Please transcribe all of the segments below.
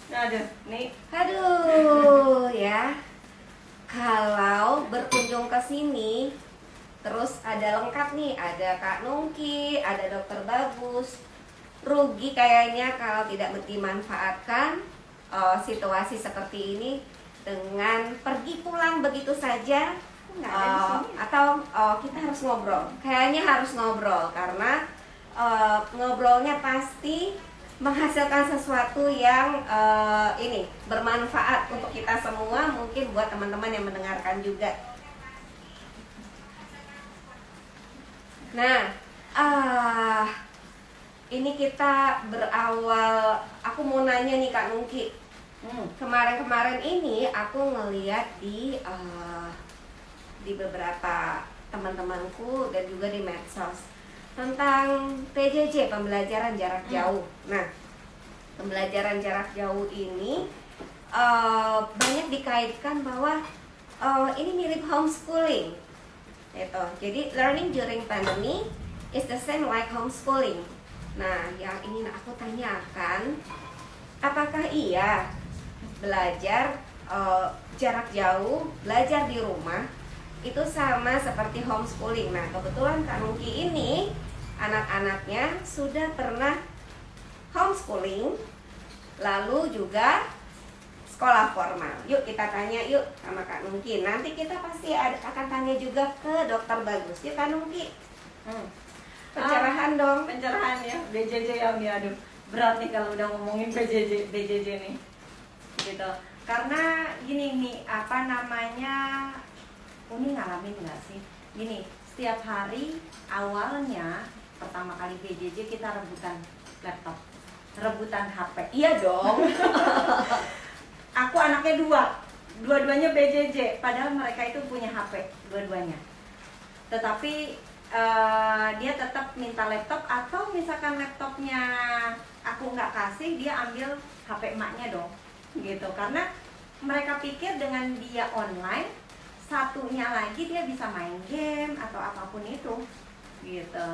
Aduh, nih. Aduh ya, kalau berkunjung ke sini, terus ada lengkap nih, ada Kak Nungki, ada Dokter Bagus. Rugi kayaknya kalau tidak dimanfaatkan situasi seperti ini dengan pergi pulang begitu saja. Nggak ada di sini. Atau kita harus ngobrol. Kayaknya harus ngobrol karena ngobrolnya pasti menghasilkan sesuatu yang ini bermanfaat untuk kita semua, mungkin buat teman-teman yang mendengarkan juga. Nah, ini kita berawal. Aku mau nanya nih Kak Nungki. Kemarin-kemarin ini aku ngeliat di beberapa teman-temanku dan juga di medsos tentang PJJ, pembelajaran jarak jauh. Nah, pembelajaran jarak jauh ini banyak dikaitkan bahwa ini mirip homeschooling. Itu. Jadi learning during pandemic is the same like homeschooling. Nah, yang ingin aku tanyakan, apakah iya belajar jarak jauh, belajar di rumah itu sama seperti homeschooling? Nah, kebetulan Kak Nungki ini anak-anaknya sudah pernah homeschooling, lalu juga sekolah formal. Yuk kita tanya yuk sama Kak Nungki. Nanti kita pasti akan tanya juga ke Dokter Bagus. Yuk Kak Nungki. Pencerahan dong. Pencerahan ya, BJJ yang aduh berat nih kalau udah ngomongin BJJ nih. Gitu. Karena gini nih, apa namanya? Uni ngalamin nggak sih? Gini, setiap hari awalnya pertama kali BJJ kita rebutan laptop, rebutan HP. Iya dong. Aku anaknya dua-duanya BJJ, padahal mereka itu punya HP dua-duanya. Tetapi dia tetap minta laptop, atau misalkan laptopnya aku nggak kasih, dia ambil HP emaknya dong, gitu. Karena mereka pikir dengan dia online, satunya lagi dia bisa main game atau apapun itu, gitu.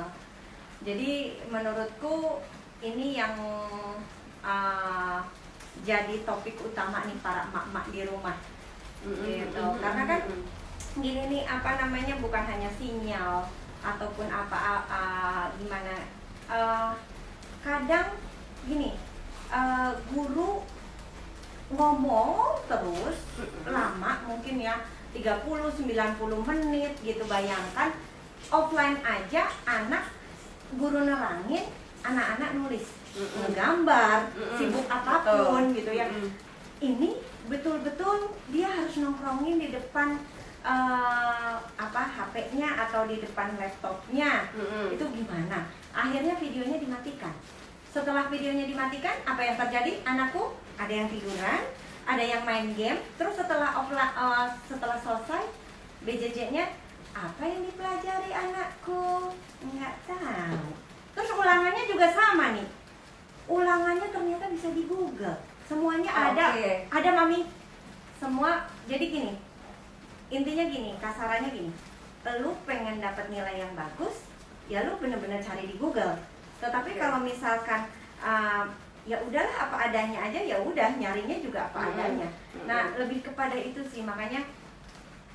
Jadi menurutku ini yang jadi topik utama nih para emak-emak di rumah, gitu. Karena kan gini nih, apa namanya, bukan hanya sinyal ataupun gimana, kadang gini, guru ngomong terus lama, mungkin ya 30-90 menit gitu. Bayangkan offline aja, anak guru nerangin, anak-anak nulis, ngegambar, sibuk apapun gitu ya. Ini betul-betul dia harus nongkrongin di depan HP-nya atau di depan laptopnya. Itu gimana? Akhirnya videonya dimatikan. Setelah videonya dimatikan, apa yang terjadi? Anakku ada yang tiduran, ada yang main game. Terus setelah setelah selesai BJJ-nya, apa yang dipelajari anakku? Nggak tahu. Terus ulangannya juga sama nih. Ulangannya ternyata bisa di Google. Semuanya ada mami. Semua. Jadi gini, intinya gini, kasarannya gini, lu pengen dapat nilai yang bagus, ya lu bener-bener cari di Google. Tetapi kalau misalkan ya udahlah apa adanya aja, ya udah nyarinya juga apa adanya. Nah, lebih kepada itu sih, makanya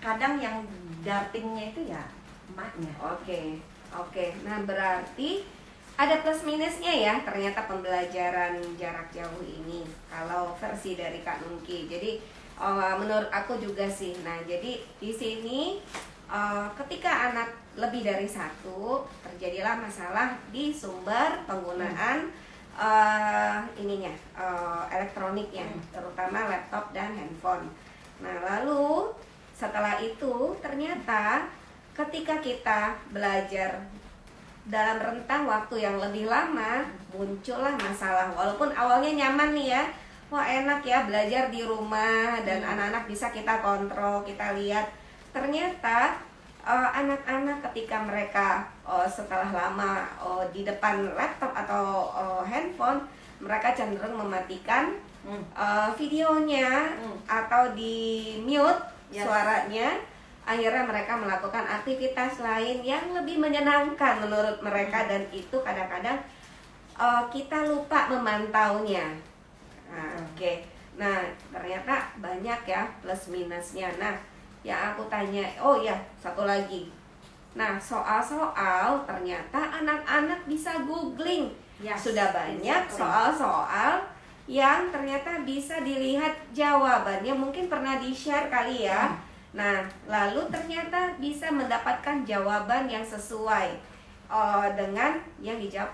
kadang yang dartingnya itu ya emaknya. Oke. Nah, berarti ada plus minusnya ya ternyata pembelajaran jarak jauh ini kalau versi dari Kak Nungki. Jadi menurut aku juga sih. Nah, jadi di sini ketika anak lebih dari satu, terjadilah masalah di sumber penggunaan elektroniknya, terutama laptop dan handphone. Nah, lalu setelah itu ternyata ketika kita belajar dalam rentang waktu yang lebih lama, muncullah masalah. Walaupun awalnya nyaman nih ya, wah enak ya belajar di rumah dan anak-anak bisa kita kontrol, kita lihat. Ternyata anak-anak ketika mereka setelah lama di depan laptop atau handphone, mereka cenderung mematikan videonya atau di mute suaranya. Akhirnya mereka melakukan aktivitas lain yang lebih menyenangkan menurut mereka, dan itu kadang-kadang kita lupa memantaunya. Nah, oke. Nah, ternyata banyak ya plus minusnya. Nah, yang aku tanya, oh ya, satu lagi. Nah, soal-soal ternyata anak-anak bisa googling. Yes, Sudah banyak exactly. soal-soal yang ternyata bisa dilihat jawabannya. Mungkin pernah di-share kali ya. Nah, lalu ternyata bisa mendapatkan jawaban yang sesuai dengan yang dijawab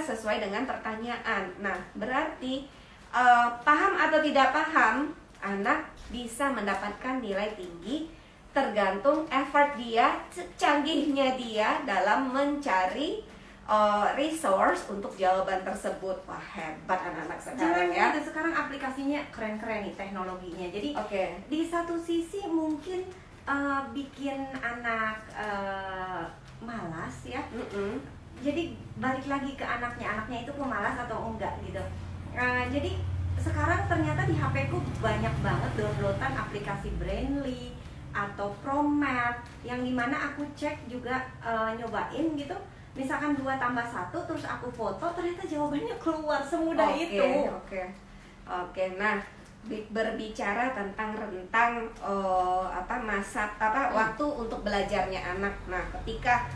sesuai dengan pertanyaan. Nah, berarti paham atau tidak paham, anak bisa mendapatkan nilai tinggi tergantung effort dia, canggihnya dia dalam mencari resource untuk jawaban tersebut. Wah, hebat anak-anak sekarang ya. Sekarang aplikasinya keren-keren nih teknologinya. Jadi Oke. di satu sisi mungkin bikin anak malas ya. Jadi balik lagi ke anaknya itu pemalas atau enggak gitu. Jadi sekarang ternyata di HP ku banyak banget downloadan aplikasi Brainly atau ProMath yang dimana aku cek juga nyobain gitu. Misalkan 2 tambah 1 terus aku foto, ternyata jawabannya keluar semudah itu. Oke. Nah, berbicara tentang rentang waktu untuk belajarnya anak. Nah, ketika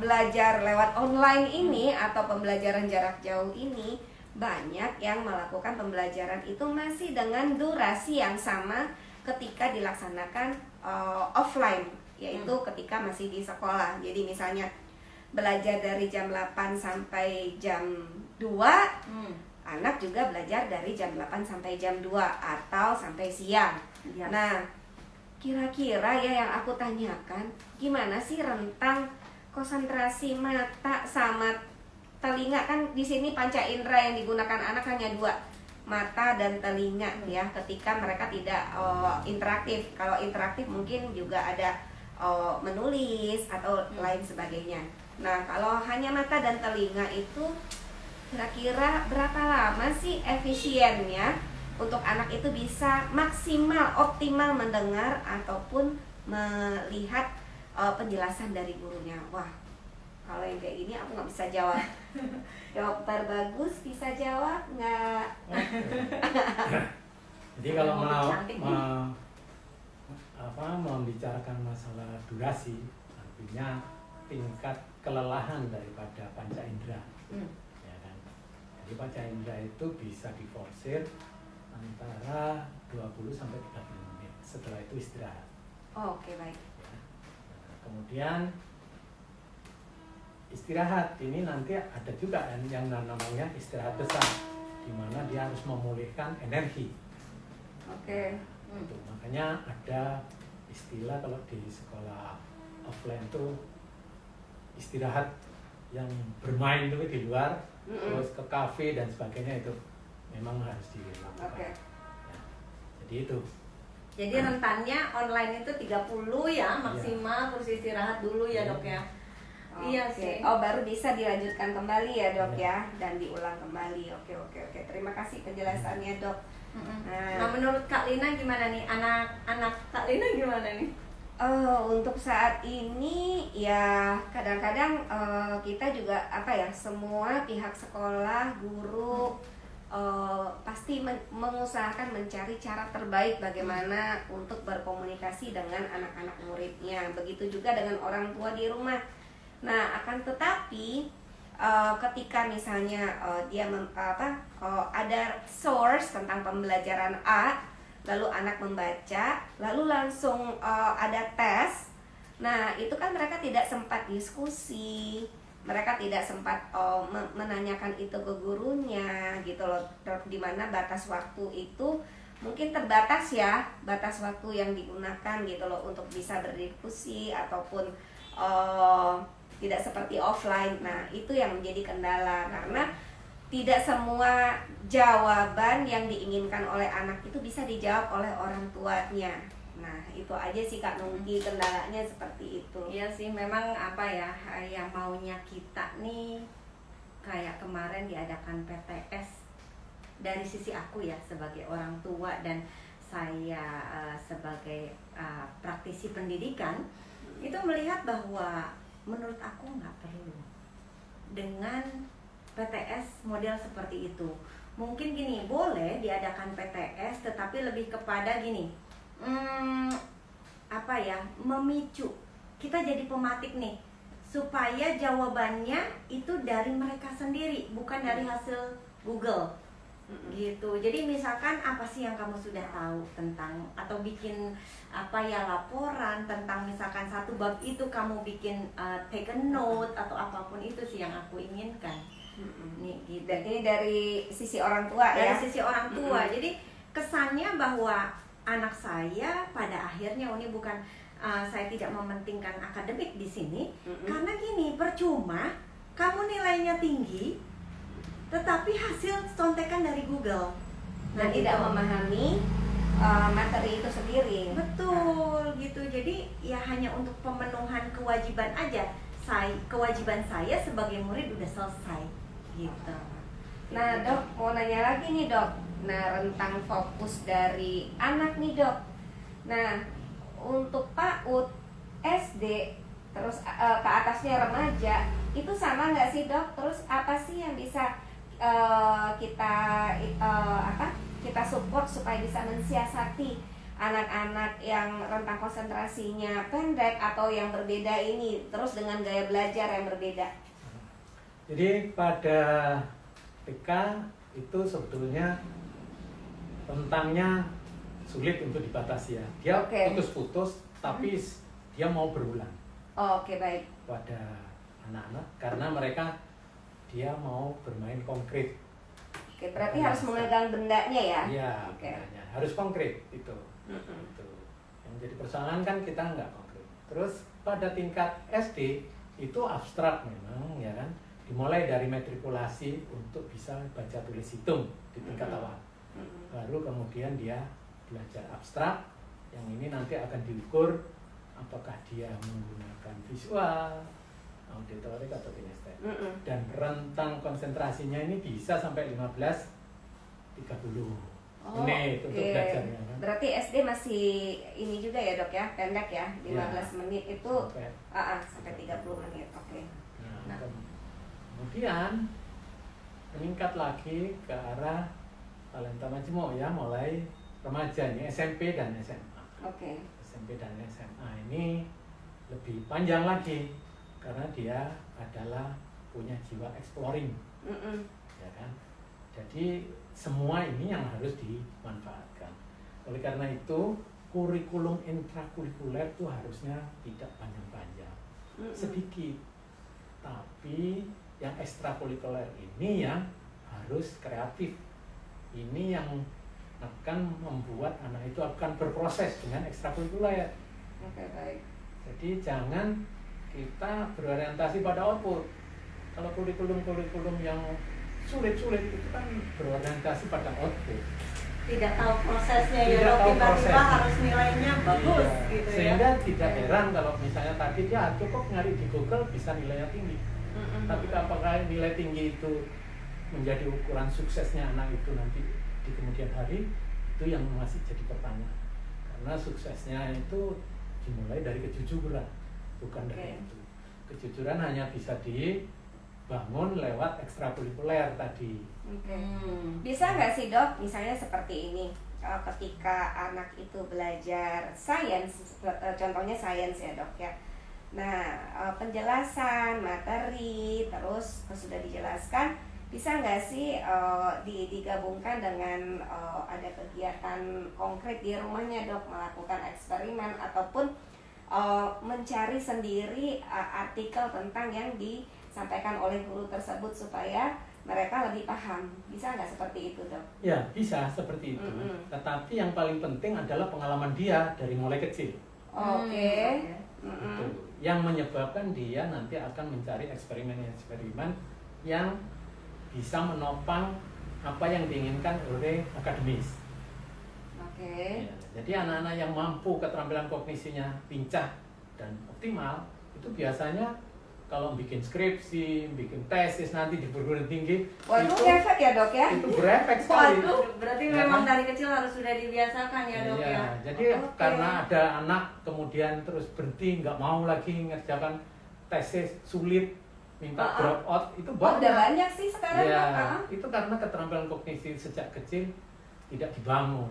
belajar lewat online ini atau pembelajaran jarak jauh ini, banyak yang melakukan pembelajaran itu masih dengan durasi yang sama ketika dilaksanakan offline, yaitu ketika masih di sekolah. Jadi misalnya belajar dari jam 8 sampai jam 2, anak juga belajar dari jam 8 sampai jam 2 atau sampai siang. Yes. Nah, kira-kira ya yang aku tanyakan, gimana sih rentang konsentrasi mata sama telinga? Kan di sini panca indera yang digunakan anak hanya 2, mata dan telinga ya, ketika mereka tidak interaktif. Kalau interaktif mungkin juga ada menulis atau lain sebagainya. Nah, kalau hanya mata dan telinga itu kira-kira berapa lama sih efisiennya untuk anak itu bisa maksimal, optimal mendengar ataupun melihat penjelasan dari gurunya? Wah, kalau yang kayak gini aku nggak bisa jawab. Dokter Bagus bisa jawab nggak? Jadi kalau membicarakan masalah durasi, artinya tingkat kelelahan daripada panca indera, ya kan? Jadi panca indera itu bisa diforsir antara 20 sampai 30 menit. Setelah itu istirahat. Oke, baik. Ya. Nah, kemudian istirahat ini nanti ada juga yang namanya istirahat besar, di mana dia harus memulihkan energi. Oke. Itu makanya ada istilah kalau di sekolah offline tuh istirahat yang bermain itu di luar, terus ke kafe dan sebagainya, itu memang harus dilakukan. Oke. Ya, jadi itu. Jadi rentannya online itu 30 ya maksimal, terus istirahat dulu ya dok ya. Iya sih. Oh, baru bisa dilanjutkan kembali ya dok ya, dan diulang kembali. Oke. Terima kasih penjelasannya dok. Nah, menurut Kak Lina gimana nih? Anak Kak Lina gimana nih? Untuk saat ini ya kadang-kadang kita juga semua pihak sekolah, guru pasti mengusahakan mencari cara terbaik bagaimana untuk berkomunikasi dengan anak-anak muridnya. Begitu juga dengan orang tua di rumah. Nah, akan tetapi ketika misalnya dia ada source tentang pembelajaran A, lalu anak membaca, lalu langsung ada tes. Nah, itu kan mereka tidak sempat diskusi, mereka tidak sempat menanyakan itu ke gurunya gitu loh, dimana batas waktu itu mungkin terbatas ya, batas waktu yang digunakan gitu loh untuk bisa berdiskusi ataupun tidak seperti offline. Nah, itu yang menjadi kendala karena tidak semua jawaban yang diinginkan oleh anak itu bisa dijawab oleh orang tuanya. Nah, itu aja sih Kak Nunggi, kendalanya seperti itu. Iya sih, memang yang maunya kita nih kayak kemarin diadakan PTS. Dari sisi aku ya sebagai orang tua dan saya sebagai praktisi pendidikan, itu melihat bahwa menurut aku nggak perlu dengan PTS model seperti itu. Mungkin gini, boleh diadakan PTS, tetapi lebih kepada gini, memicu. Kita jadi pematik nih, supaya jawabannya itu dari mereka sendiri, bukan dari hasil Google. Gitu. Jadi misalkan apa sih yang kamu sudah tahu tentang, atau bikin laporan tentang misalkan satu bab itu, kamu bikin take a note atau apapun itu sih yang aku inginkan. Nih gitu. Dan ini dari sisi orang tua dari ya. sisi orang tua. Jadi kesannya bahwa anak saya pada akhirnya ini bukan saya tidak mementingkan akademik di sini, karena gini, percuma kamu nilainya tinggi tetapi hasil contekan dari Google Dan tidak memahami materi itu sendiri. Betul gitu. Jadi ya hanya untuk pemenuhan kewajiban aja. Kewajiban saya sebagai murid udah selesai gitu. Nah dok, mau nanya lagi nih dok. Nah, rentang fokus dari anak nih dok. Nah, untuk PAUD, SD, terus ke atasnya remaja, itu sama nggak sih dok? Terus apa sih yang bisa kita support supaya bisa mensiasati anak-anak yang rentang konsentrasinya pendek atau yang berbeda ini, terus dengan gaya belajar yang berbeda? Jadi pada TK itu sebetulnya rentangnya sulit untuk dibatasi ya. Dia putus-putus, tapi dia mau berulang. Oke, baik. Pada anak-anak karena mereka dia mau bermain konkret. Oke, berarti harus memegang bendanya ya? Iya, bendanya harus konkret itu. Itu. Yang jadi persoalan kan kita nggak konkret. Terus pada tingkat SD itu abstrak memang ya kan. Dimulai dari matrikulasi untuk bisa baca tulis hitung di tingkat awal. Baru kemudian dia belajar abstrak, yang ini nanti akan diukur apakah dia menggunakan visual, auditorik atau kinestetik. Dan rentang konsentrasinya ini bisa sampai 15-30 menit untuk belajarnya kan. Berarti SD masih ini juga ya dok ya, pendek ya, 15 menit itu sampai 30 menit. Oke. Nah, kemudian meningkat lagi ke arah talenta majmuk ya, mulai remaja ini SMP dan SMA. SMP dan SMA ini lebih panjang lagi karena dia adalah punya jiwa exploring, ya kan. Jadi semua ini yang harus dimanfaatkan. Oleh karena itu kurikulum intrakurikuler itu harusnya tidak panjang-panjang, sedikit, tapi yang ekstrakurikuler ini yang harus kreatif. Ini yang akan membuat anak itu akan berproses dengan ekstrakurikuler. Baik. Jadi jangan kita berorientasi pada output. Kalau kurikulum yang sulit-sulit itu kan berorientasi pada output. Tidak tahu prosesnya ya, tiba-tiba harus nilainya bagus gitu ya. Sehingga tidak heran kalau misalnya tadi dia cukup nyari di Google bisa nilainya tinggi. Tapi apakah nilai tinggi itu menjadi ukuran suksesnya anak itu nanti di kemudian hari, itu yang masih jadi pertanyaan. Karena suksesnya itu dimulai dari kejujuran, bukan dari itu. Kejujuran hanya bisa dibangun lewat ekstrakurikuler tadi. Bisa nggak sih dok, misalnya seperti ini, ketika anak itu belajar sains, contohnya sains ya dok ya. Nah, penjelasan materi terus sudah dijelaskan, bisa nggak sih digabungkan dengan ada kegiatan konkret di rumahnya dok, melakukan eksperimen ataupun mencari sendiri artikel tentang yang disampaikan oleh guru tersebut supaya mereka lebih paham. Bisa nggak seperti itu dok? Ya bisa seperti itu. Tetapi yang paling penting adalah pengalaman dia dari mulai kecil. Itu yang menyebabkan dia nanti akan mencari eksperimen-eksperimen yang bisa menopang apa yang diinginkan oleh akademis. Ya, jadi anak-anak yang mampu keterampilan kognisinya pincah dan optimal itu biasanya kalau bikin skripsi, bikin tesis nanti di perguruan tinggi, itu efek ya dok ya? Itu berefek sekali. Berarti memang dari kecil harus sudah dibiasakan ya dok ya. Jadi karena ada anak kemudian terus berhenti, nggak mau lagi ngerjakan tesis sulit, minta drop out itu udah banyak sih sekarang. Ya, itu karena keterampilan kognisi sejak kecil tidak dibangun.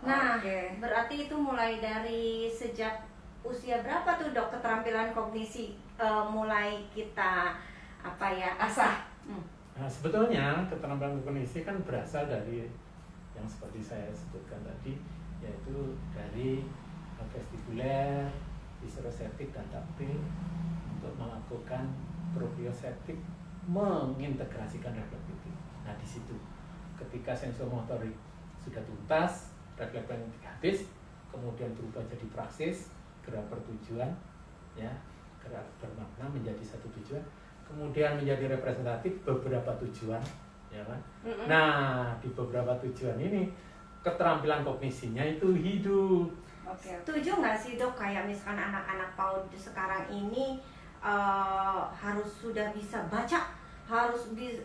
Nah, berarti itu mulai dari sejak usia berapa tuh Dok keterampilan kognisi mulai kita asah? Nah, sebetulnya keterampilan kognisi kan berasal dari yang seperti saya sebutkan tadi, yaitu dari vestibuler, visceroseptik dan taktil untuk melakukan proprioseptik mengintegrasikan reflektif. Nah, di situ ketika sensomotorik sudah tuntas, reflektif habis, kemudian berubah jadi praksis, gerak bertujuan, ya, gerak bermakna menjadi satu tujuan, kemudian menjadi representatif beberapa tujuan, ya kan? Nah, di beberapa tujuan ini keterampilan kognisinya itu hidup. Setuju nggak sih Dok, kayak misalkan anak-anak PAUD sekarang ini harus sudah bisa baca,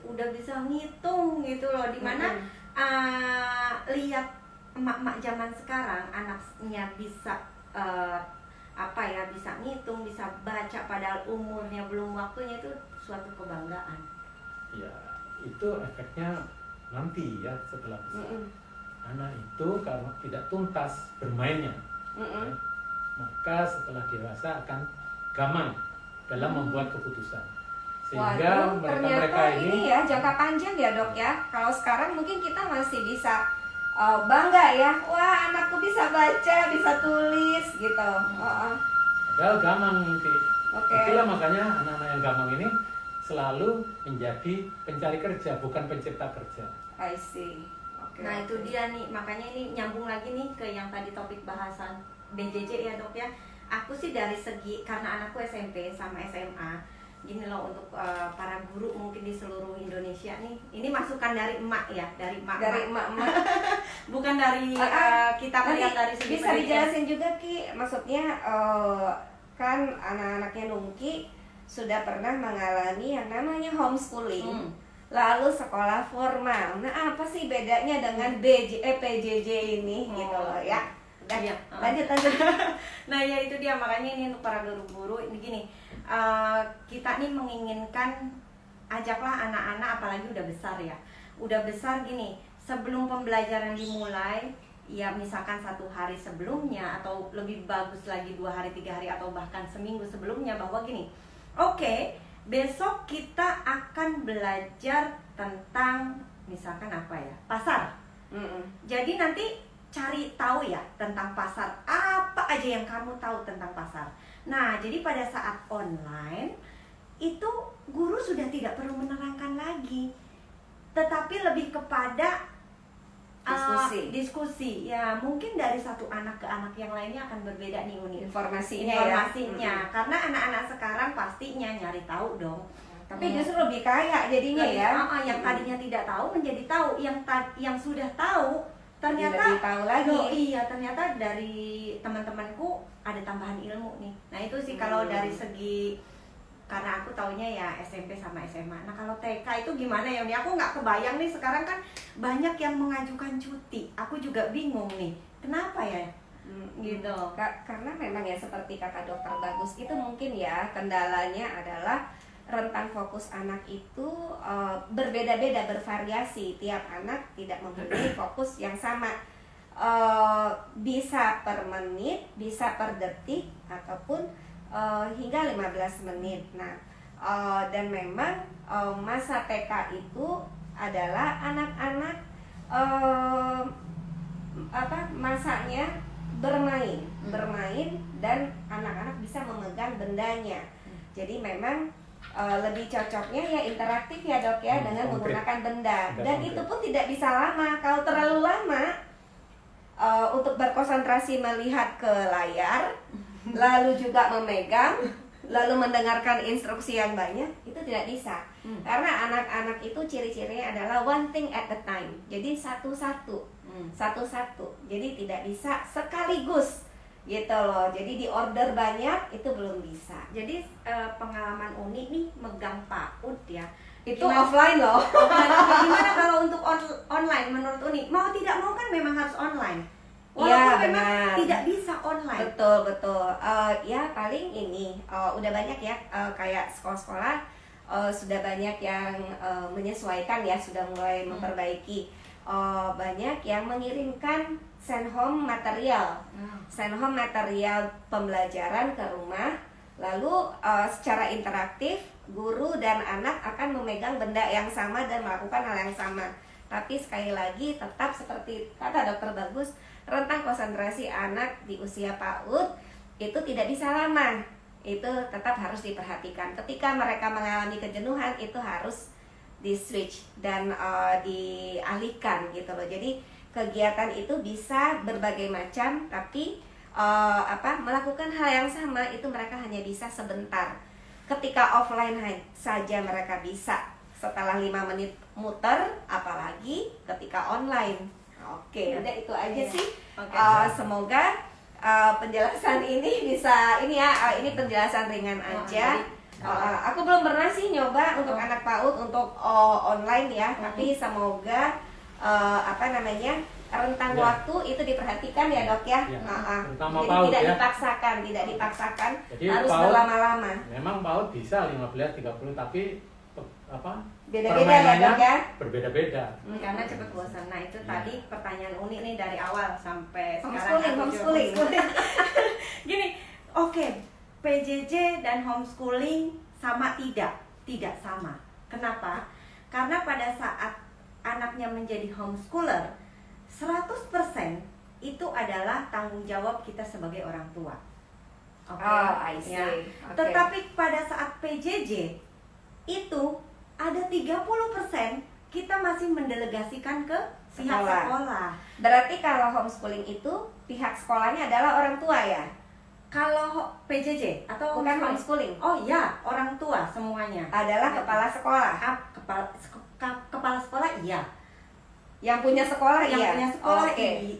udah bisa ngitung gitu loh, dimana lihat emak-emak zaman sekarang anaknya bisa bisa ngitung, bisa baca padahal umurnya belum waktunya, itu suatu kebanggaan. Ya, itu efeknya nanti ya setelah besar. Anak itu karena tidak tuntas bermainnya, ya, maka setelah dewasa akan gamang dalam membuat keputusan. Sehingga mereka ini ya jangka panjang ya Dok ya. Kalau sekarang mungkin kita masih bisa bangga ya, wah anakku bisa baca, bisa tulis gitu. Padahal gamang nanti. Itulah makanya anak-anak yang gamang ini selalu menjadi pencari kerja, bukan pencipta kerja. I see. Nah itu dia nih, makanya ini nyambung lagi nih ke yang tadi topik bahasan BJJ ya Dok ya. Aku sih dari segi, karena anakku SMP sama SMA, gini loh untuk para guru mungkin di seluruh Indonesia nih, ini masukan dari emak ya, dari emak bukan dari kita melihat dari segi bisa dijelasin juga Ki, maksudnya kan anak-anaknya Nungki sudah pernah mengalami yang namanya homeschooling, lalu sekolah formal. Nah apa sih bedanya dengan PJJ ini gitu loh ya? Iya. Lanjut. Nah ya itu dia, makanya ini untuk para guru-guru ini gini, kita nih menginginkan ajaklah anak-anak, apalagi udah besar ya, udah besar gini, sebelum pembelajaran dimulai ya misalkan 1 hari sebelumnya atau lebih bagus lagi 2 hari, 3 hari atau bahkan seminggu sebelumnya, bahwa gini, oke, besok kita akan belajar tentang misalkan pasar. Jadi nanti cari tahu ya tentang pasar, apa aja yang kamu tahu tentang pasar. Nah, jadi pada saat online itu guru sudah tidak perlu menerangkan lagi, tetapi lebih kepada diskusi. Ya, mungkin dari satu anak ke anak yang lainnya akan berbeda nih informasinya. Karena anak-anak sekarang pastinya nyari tahu dong. Tapi justru lebih kaya jadinya ya. Yang tadinya tidak tahu menjadi tahu, yang sudah tahu ternyata lebih tahu lagi. Iya, ternyata dari teman-temanku ada tambahan ilmu nih. Nah itu sih kalau dari segi, karena aku taunya ya SMP sama SMA. Nah kalau TK itu gimana ya? Aku nggak kebayang nih, sekarang kan banyak yang mengajukan cuti. Aku juga bingung nih, kenapa ya? Gitu. Karena memang ya seperti kata Dokter Bagus itu mungkin ya kendalanya adalah rentang fokus anak itu berbeda-beda, bervariasi. Tiap anak tidak mempunyai fokus yang sama. Bisa per menit, bisa per detik, ataupun hingga 15 menit. Nah, dan memang masa TK itu adalah anak-anak masanya bermain dan anak-anak bisa memegang bendanya. Jadi memang lebih cocoknya ya interaktif ya Dok ya, dengan menggunakan benda. Dan itu pun tidak bisa lama. Kalau terlalu lama untuk berkonsentrasi melihat ke layar, lalu juga memegang, lalu mendengarkan instruksi yang banyak, itu tidak bisa. Karena anak-anak itu ciri-cirinya adalah one thing at a time. Jadi satu-satu. Jadi tidak bisa sekaligus gitu loh. Jadi di order banyak itu belum bisa. Jadi pengalaman unik nih megang PAUD ya. Itu offline loh. Gimana kalau untuk online menurut Uni? Mau tidak mau kan memang harus online. Walaupun memang tidak bisa online. Betul. Ya paling ini udah banyak ya kayak sekolah-sekolah sudah banyak yang menyesuaikan ya, sudah mulai memperbaiki. Banyak yang mengirimkan send home material pembelajaran ke rumah. Lalu secara interaktif guru dan anak akan memegang benda yang sama dan melakukan hal yang sama. Tapi sekali lagi tetap seperti kata Dokter Bagus, rentang konsentrasi anak di usia PAUD itu tidak bisa lama. Itu tetap harus diperhatikan. Ketika mereka mengalami kejenuhan itu harus di switch dan dialihkan gitu loh. Jadi kegiatan itu bisa berbagai macam, tapi melakukan hal yang sama itu mereka hanya bisa sebentar. Ketika offline saja mereka bisa setelah 5 menit muter, apalagi ketika online. Oke, udah itu aja sih. Semoga penjelasan ini bisa ini penjelasan ringan aja. Aku belum pernah sih nyoba untuk anak PAUD untuk online ya, tapi semoga rentang waktu itu diperhatikan ya Dok ya. Jadi tidak dipaksakan, jadi harus PAUD, berlama-lama. Memang PAUD bisa 15-30 tapi beda-beda ya Dok ya. Berbeda-beda. Karena cepet bosan. Nah itu tadi pertanyaan unik nih dari awal sampai Homeschooling. Gini, PJJ dan homeschooling sama tidak? Tidak sama. Kenapa? Karena pada saat anaknya menjadi homeschooler, 100% itu adalah tanggung jawab kita sebagai orang tua. I see. Ya. Tetapi pada saat PJJ itu ada 30% kita masih mendelegasikan ke pihak sekolah. Berarti kalau homeschooling itu pihak sekolahnya adalah orang tua ya? Kalau PJJ atau bukan homeschooling? Oh iya, orang tua semuanya. Adalah kepala sekolah. Kepala sekolah iya. Yang punya sekolah yang punya sekolah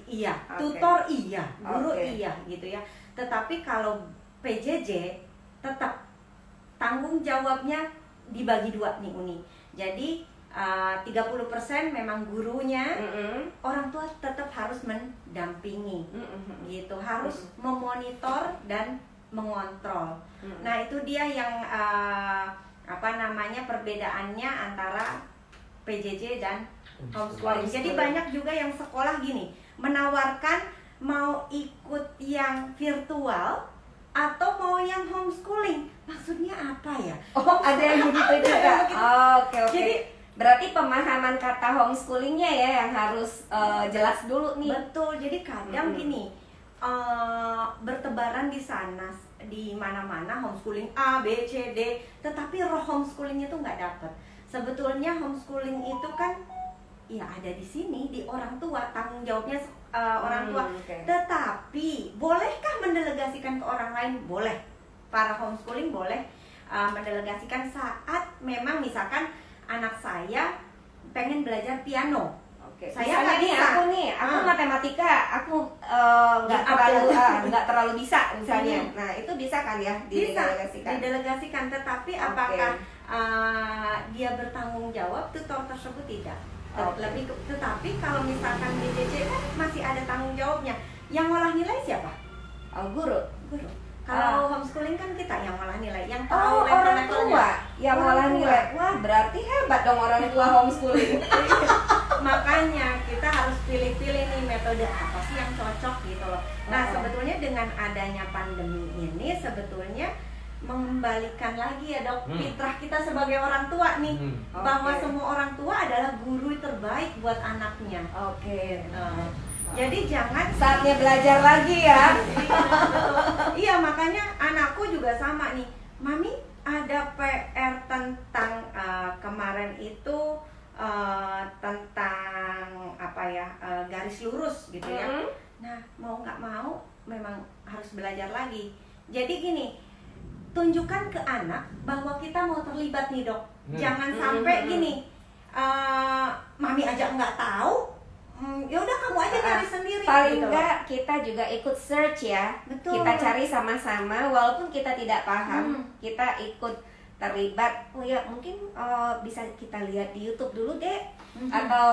iya. Tutor iya, guru Okay. iya gitu ya. Tetapi kalau PJJ tetap tanggung jawabnya dibagi dua nih Uni. Jadi 30% memang gurunya, orang tua tetap harus mendampingi, gitu, harus memonitor dan mengontrol. Nah itu dia yang perbedaannya antara PJJ dan homeschooling. Jadi banyak juga yang sekolah gini menawarkan mau ikut yang virtual atau mau yang homeschooling. Maksudnya apa ya? Ada yang begitu juga. Oke. Jadi berarti pemahaman kata homeschoolingnya ya yang harus jelas dulu nih. Betul. Jadi kadang gini, bertebaran di sana, di mana-mana homeschooling A, B, C, D, tetapi roh homeschoolingnya tuh nggak dapet. Sebetulnya homeschooling itu kan ya ada di sini, di orang tua, tanggung jawabnya orang tua. Tetapi bolehkah mendelegasikan ke orang lain? Boleh. Para homeschooling boleh mendelegasikan saat memang misalkan anak saya pengen belajar piano. Saya nggak bisa. Aku matematika, aku nggak terlalu bisa misalnya. Nah itu bisa kan ya didelegasikan. Tetapi apakah dia bertanggung jawab tutor tersebut tidak? Tetapi kalau misalkan PJJ kan masih ada tanggung jawabnya. Yang ngolah nilai siapa? Guru. Kalau homeschooling kan kita yang ngolah nilai, yang tahu orang tua yang ngolah nilai. Wah, berarti hebat dong orang tua homeschooling. Makanya kita harus pilih-pilih nih metode apa sih yang cocok gitu loh. Nah, sebetulnya dengan adanya pandemi ini sebetulnya mengembalikan lagi ya Dok fitrah kita sebagai orang tua nih, bahwa semua orang tua adalah guru terbaik buat anaknya. Jadi jangan saatnya belajar lagi ya. Iya, makanya anakku juga sama nih. Mami ada PR tentang kemarin itu tentang garis lurus gitu ya. Nah, mau nggak mau memang harus belajar lagi. Jadi gini, tunjukkan ke anak bahwa kita mau terlibat nih Dok. Jangan sampai gini, Mami aja nggak tahu. Ya udah kamu aja cari sendiri. Paling gitu enggak kita juga ikut search ya. Betul. Kita cari sama-sama walaupun kita tidak paham, kita ikut terlibat. Oh ya mungkin bisa kita lihat di YouTube dulu deh. atau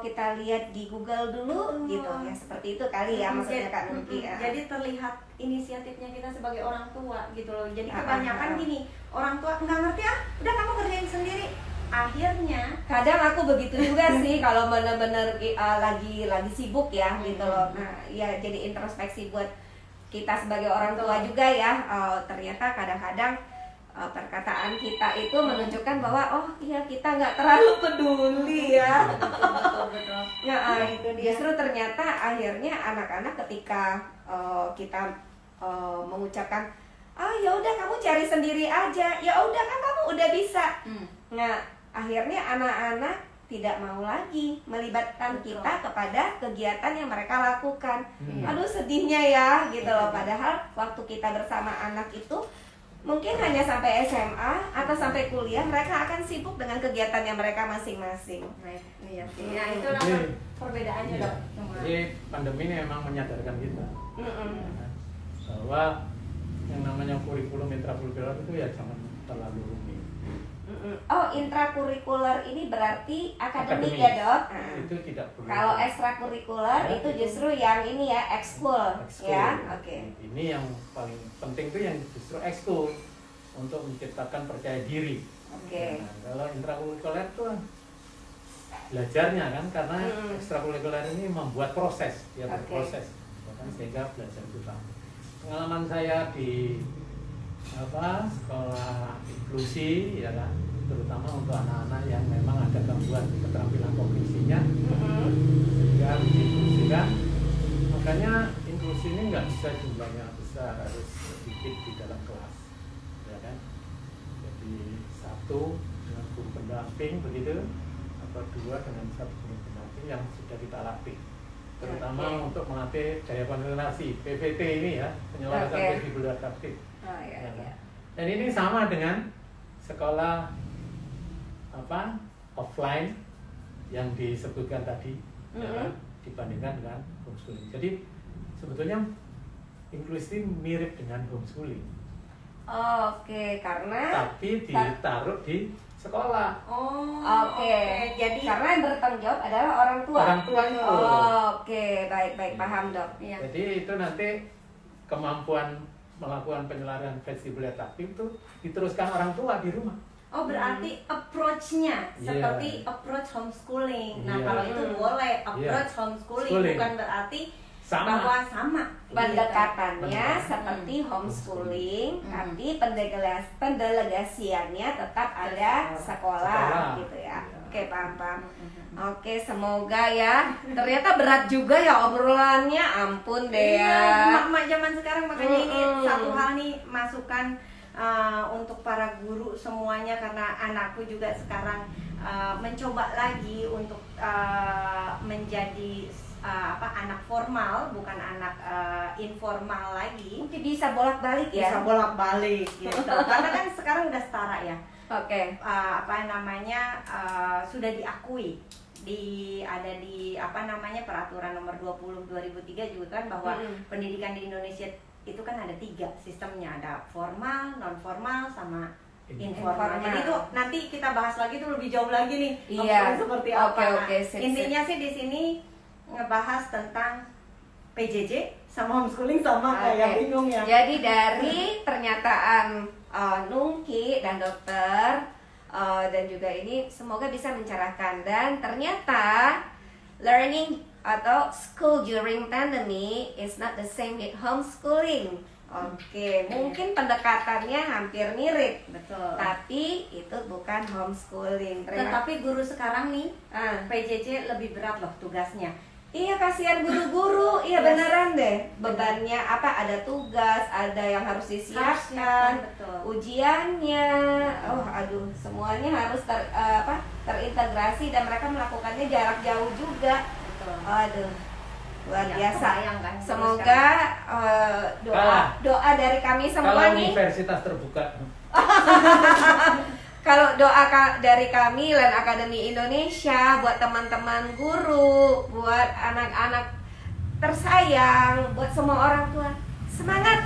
kita lihat di Google dulu gitu ya, seperti itu kali ya maksudnya Kak Nungki ya. Jadi terlihat inisiatifnya kita sebagai orang tua gitu loh. Jadi kebanyakan gini, orang tua nggak ngerti udah kamu kerjain sendiri. Akhirnya kadang aku begitu juga sih kalau bener-bener lagi sibuk ya gitu loh. Nah ya jadi introspeksi buat kita sebagai orang tua juga ya. Ternyata kadang-kadang perkataan kita itu menunjukkan bahwa oh iya kita nggak terlalu peduli ya. betul. Ya, itu dia. Justru ternyata akhirnya anak-anak ketika kita mengucapkan ya udah kamu cari sendiri aja, ya udah kan kamu udah bisa. Nah akhirnya anak-anak tidak mau lagi melibatkan kita kepada kegiatan yang mereka lakukan. Aduh sedihnya ya gitu loh. Padahal waktu kita bersama anak itu mungkin hanya sampai SMA atau sampai kuliah, mereka akan sibuk dengan kegiatannya mereka masing-masing. Iya sih. Ya itu perbedaannya dok. Jadi pandemi ini memang menyadarkan kita bahwa yang namanya kurikulum intrakurikuler itu ya jangan terlalu rumit. Oh, intrakurikuler ini berarti akademik ya dok? Itu tidak perlu. Kalau ekstrakurikuler itu justru yang ini ya, ekskul ya. Oke. Ini yang paling penting tuh yang justru ekskul untuk menciptakan percaya diri. Oke. Nah, kalau intrakurikuler tuh belajarnya kan, karena ekstrakurikuler ini membuat proses, dia berproses, sehingga belajar itu tahu. Pengalaman saya di sekolah inklusi ya kan, terutama untuk anak-anak yang memang ada gangguan keterampilan kognisinya, sehingga makanya inklusi ini nggak bisa jumlahnya besar, harus sedikit di dalam kelas, ya kan. Jadi 1 dengan guru pendamping begitu, atau 2 dengan 1 guru pendamping yang sudah kita latih, terutama untuk melatih daya konsentrasi PVT ini ya, penyelarasan vestibular adaptif. Dan ini sama dengan sekolah offline yang disebutkan tadi, ya, dibandingkan dengan homeschooling. Jadi sebetulnya inklusi mirip dengan homeschooling. Oke, karena tapi ditaruh di sekolah. Oke. Jadi karena yang bertanggung jawab adalah orang tua. Orang tua itu. Oke, baik paham dok. Ya. Jadi itu nanti kemampuan melakukan penyelarasan vestibular adaptif itu diteruskan orang tua di rumah. Oh berarti approach-nya seperti approach homeschooling. Nah kalau itu boleh approach homeschooling, bukan berarti bahwa sama. Pendekatannya seperti homeschooling, tapi pendelegasiannya tetap ada sekolah gitu ya. Oke, paham. Oke, semoga ya. Ternyata berat juga ya obrolannya, ampun deh ya. Emak-emak zaman sekarang makanya ini satu hal nih masukan untuk para guru semuanya, karena anakku juga sekarang mencoba lagi untuk menjadi anak formal, bukan anak informal lagi. Mungkin bisa bolak-balik ya. Bisa bolak-balik gitu. Karena kan sekarang udah setara ya. Oke. Sudah diakui ada di peraturan nomor 20 2003 juga kan, bahwa pendidikan di Indonesia itu kan ada 3 sistemnya, ada formal, non formal, sama informal. Jadi itu nanti kita bahas lagi tuh lebih jauh lagi nih. Iya. Seperti apa. Sip. Intinya sih di sini ngebahas tentang PJJ sama homeschooling sama kayak bingung ya. Jadi dari pernyataan Nungki dan dokter dan juga ini semoga bisa mencerahkan, dan ternyata learning atau school during pandemic is not the same with homeschooling. Oke, mungkin pendekatannya hampir mirip, betul. Tapi itu bukan homeschooling. Tetapi guru sekarang nih, PJJ lebih berat loh tugasnya. Iya, kasihan guru-guru. Iya, beneran deh. Bebannya ada tugas, ada yang harus disiapkan, ujiannya. Semuanya harus terintegrasi, dan mereka melakukannya jarak jauh juga. Aduh, luar biasa. Kan, semoga doa dari kami semua nih. Universitas terbuka. Kalau doa dari kami Land Academy Indonesia buat teman-teman guru, buat anak-anak tersayang, buat semua orang tua, semangat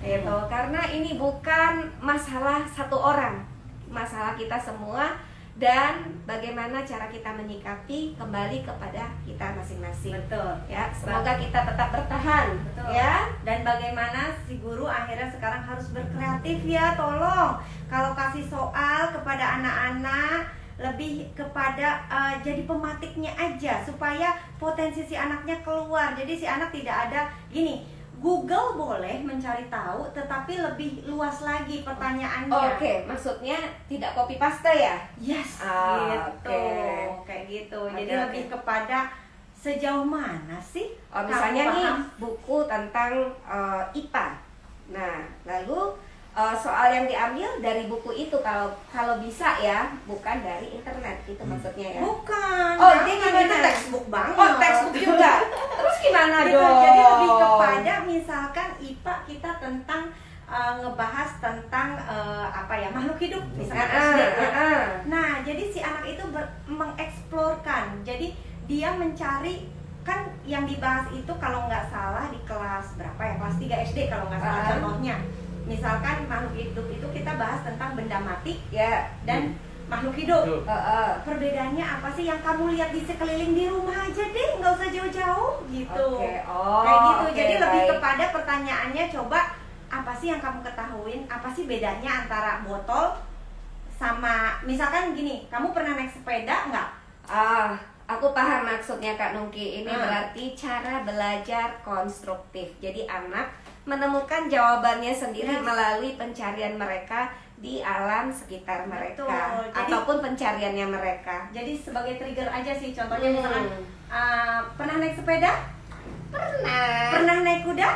gitu. Karena ini bukan masalah satu orang, masalah kita semua, dan bagaimana cara kita menyikapi kembali kepada kita masing-masing. Betul. Ya, semoga kita tetap bertahan. Betul. Ya. Dan bagaimana si guru akhirnya sekarang harus berkreatif ya, tolong. Kalau kasih soal kepada anak-anak lebih kepada jadi pematiknya aja supaya potensi si anaknya keluar. Jadi si anak tidak ada gini. Google boleh mencari tahu, tetapi lebih luas lagi pertanyaannya. Oke, maksudnya tidak copy paste ya? Yes, gitu. Oke. Kayak gitu. Oke, Jadi oke. lebih kepada sejauh mana sih Misalnya kamu nih paham? buku tentang IPA. Nah, lalu soal yang diambil dari buku itu kalau bisa ya, bukan dari internet itu maksudnya ya. Bukan. Oh, Nah, dia kan gimana? itu textbook banget. Oh, textbook juga. Terus gimana Gitu, dong? jadi lebih kepada misalkan IPA kita tentang ngebahas tentang apa ya, makhluk hidup misalkan SD ya. Nah, jadi si anak itu mengeksplorkan. Jadi dia mencari, kan yang dibahas itu kalau nggak salah di kelas berapa ya, kelas 3 SD kalau nggak salah contohnya. Misalkan makhluk hidup itu kita bahas tentang benda mati Ya. dan makhluk hidup. Tuh. Perbedaannya apa sih yang kamu lihat di sekeliling di rumah aja deh, nggak usah jauh-jauh gitu. Oke. Oh, Kayak gitu. oke, Jadi lebih baik. kepada pertanyaannya, coba apa sih yang kamu ketahuin? Apa sih bedanya antara botol sama, misalkan gini, kamu pernah naik sepeda nggak? Aku paham maksudnya Kak Nungki. Ini Ah. berarti cara belajar konstruktif. Jadi anak menemukan jawabannya sendiri Yes. melalui pencarian mereka di alam sekitar mereka. Betul. Jadi- Ataupun pencariannya mereka. Jadi sebagai trigger aja sih, contohnya Hmm. misalkan pernah naik sepeda? Pernah. Pernah naik kuda?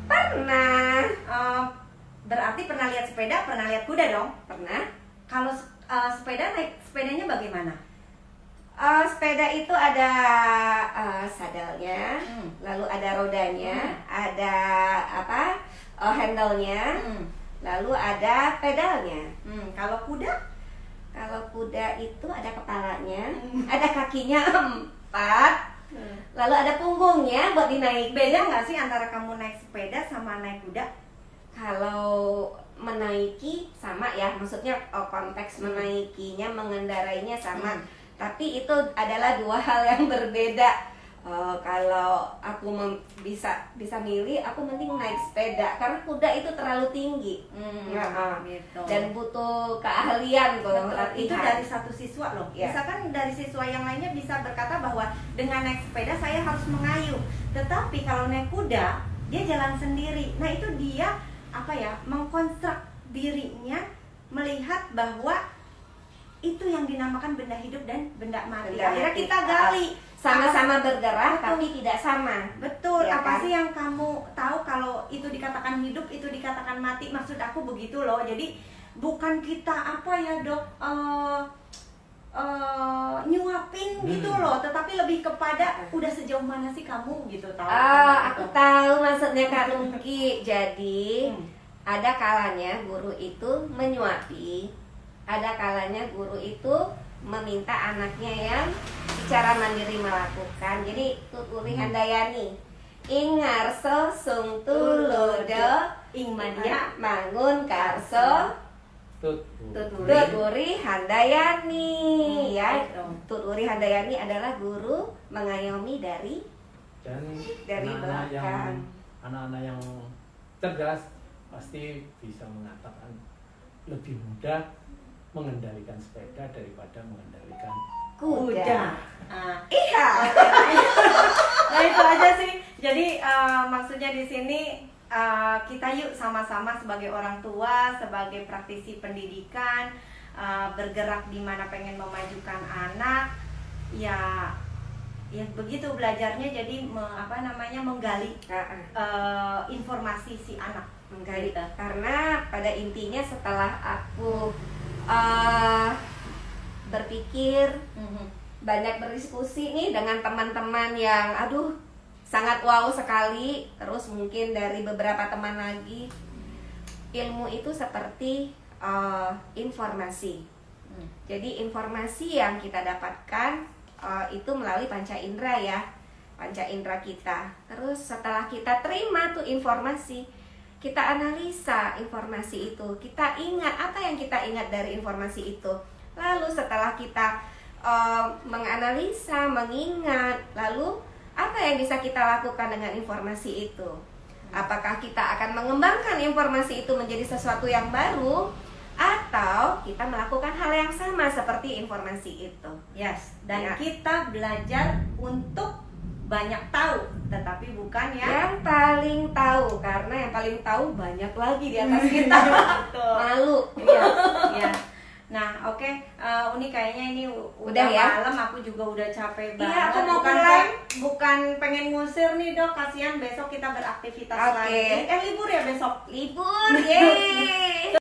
Pernah. Berarti pernah lihat sepeda, pernah lihat kuda dong. Pernah. Kalau sepedanya bagaimana? Sepeda itu ada sadalnya, Hmm. lalu ada rodanya, ada handle-nya, lalu ada pedalnya. Kalau kuda? Kalau kuda itu ada kepalanya, ada kakinya 4, lalu ada punggungnya buat dinaik. Beda nggak sih antara kamu naik sepeda sama naik kuda? Kalau menaiki sama ya, maksudnya konteks menaikinya, mengendarainya sama. Tapi itu adalah dua hal yang berbeda. Kalau aku bisa milih, aku mending naik sepeda karena kuda itu terlalu tinggi. Gitu. Dan butuh keahlian kalau Betul, itu latihan. dari satu siswa loh. Ya. Misalkan dari siswa yang lainnya bisa berkata bahwa dengan naik sepeda saya harus mengayuh. Tetapi kalau naik kuda, dia jalan sendiri. Nah, itu dia mengkonstruk dirinya melihat bahwa itu yang dinamakan benda hidup dan benda mati. Benda Akhirnya mati. kita gali. Sama-sama bergerak Betul. tapi tidak sama. Betul, Ya apa kan? sih yang kamu tahu kalau itu dikatakan hidup, itu dikatakan mati? Maksud aku begitu loh. Jadi bukan kita nyuapin gitu loh, tetapi lebih kepada udah sejauh mana sih kamu gitu tahu. Aku tahu maksudnya Kak Nungki. Jadi ada kalanya guru itu menyuapi, ada kalanya guru itu meminta anaknya yang secara mandiri melakukan. Jadi tuturi handayani ingarso sung tulodo ing mania mangun karso tuturi handayani. Ya, tuturi handayani adalah guru mengayomi dari dan belakang. anak-anak yang cerdas pasti bisa mengatakan lebih mudah mengendalikan sepeda daripada mengendalikan kuda. Iya. Nah, itu aja sih. Jadi maksudnya di sini kita yuk sama-sama sebagai orang tua, sebagai praktisi pendidikan, bergerak di mana pengen memajukan anak, ya begitu belajarnya. Jadi menggali informasi si anak. Menggali. Karena pada intinya setelah aku berpikir, banyak berdiskusi nih dengan teman-teman yang sangat wow sekali. Terus mungkin dari beberapa teman lagi, ilmu itu seperti informasi. Jadi informasi yang kita dapatkan itu melalui panca indera ya, panca indera kita. Terus setelah kita terima tuh informasi, kita analisa informasi itu, kita ingat apa yang kita ingat dari informasi itu, Lalu setelah kita menganalisa, mengingat, lalu apa yang bisa kita lakukan dengan informasi itu? Apakah kita akan mengembangkan informasi itu menjadi sesuatu yang baru, atau kita melakukan hal yang sama seperti informasi itu? Yes, dan Ya. kita belajar untuk banyak tahu, tetapi bukan Yang paling tahu, karena yang paling tahu banyak lagi di atas kita. Betul. Malu. Iya, iya. Nah, oke, Uni kayaknya ini udah ya? malam, aku juga udah capek banget. Iya, aku mau bukan pulang. bukan pengen ngusir nih, Dok. Kasihan besok kita beraktivitas Oke. lagi. Libur ya besok. Libur, yeay.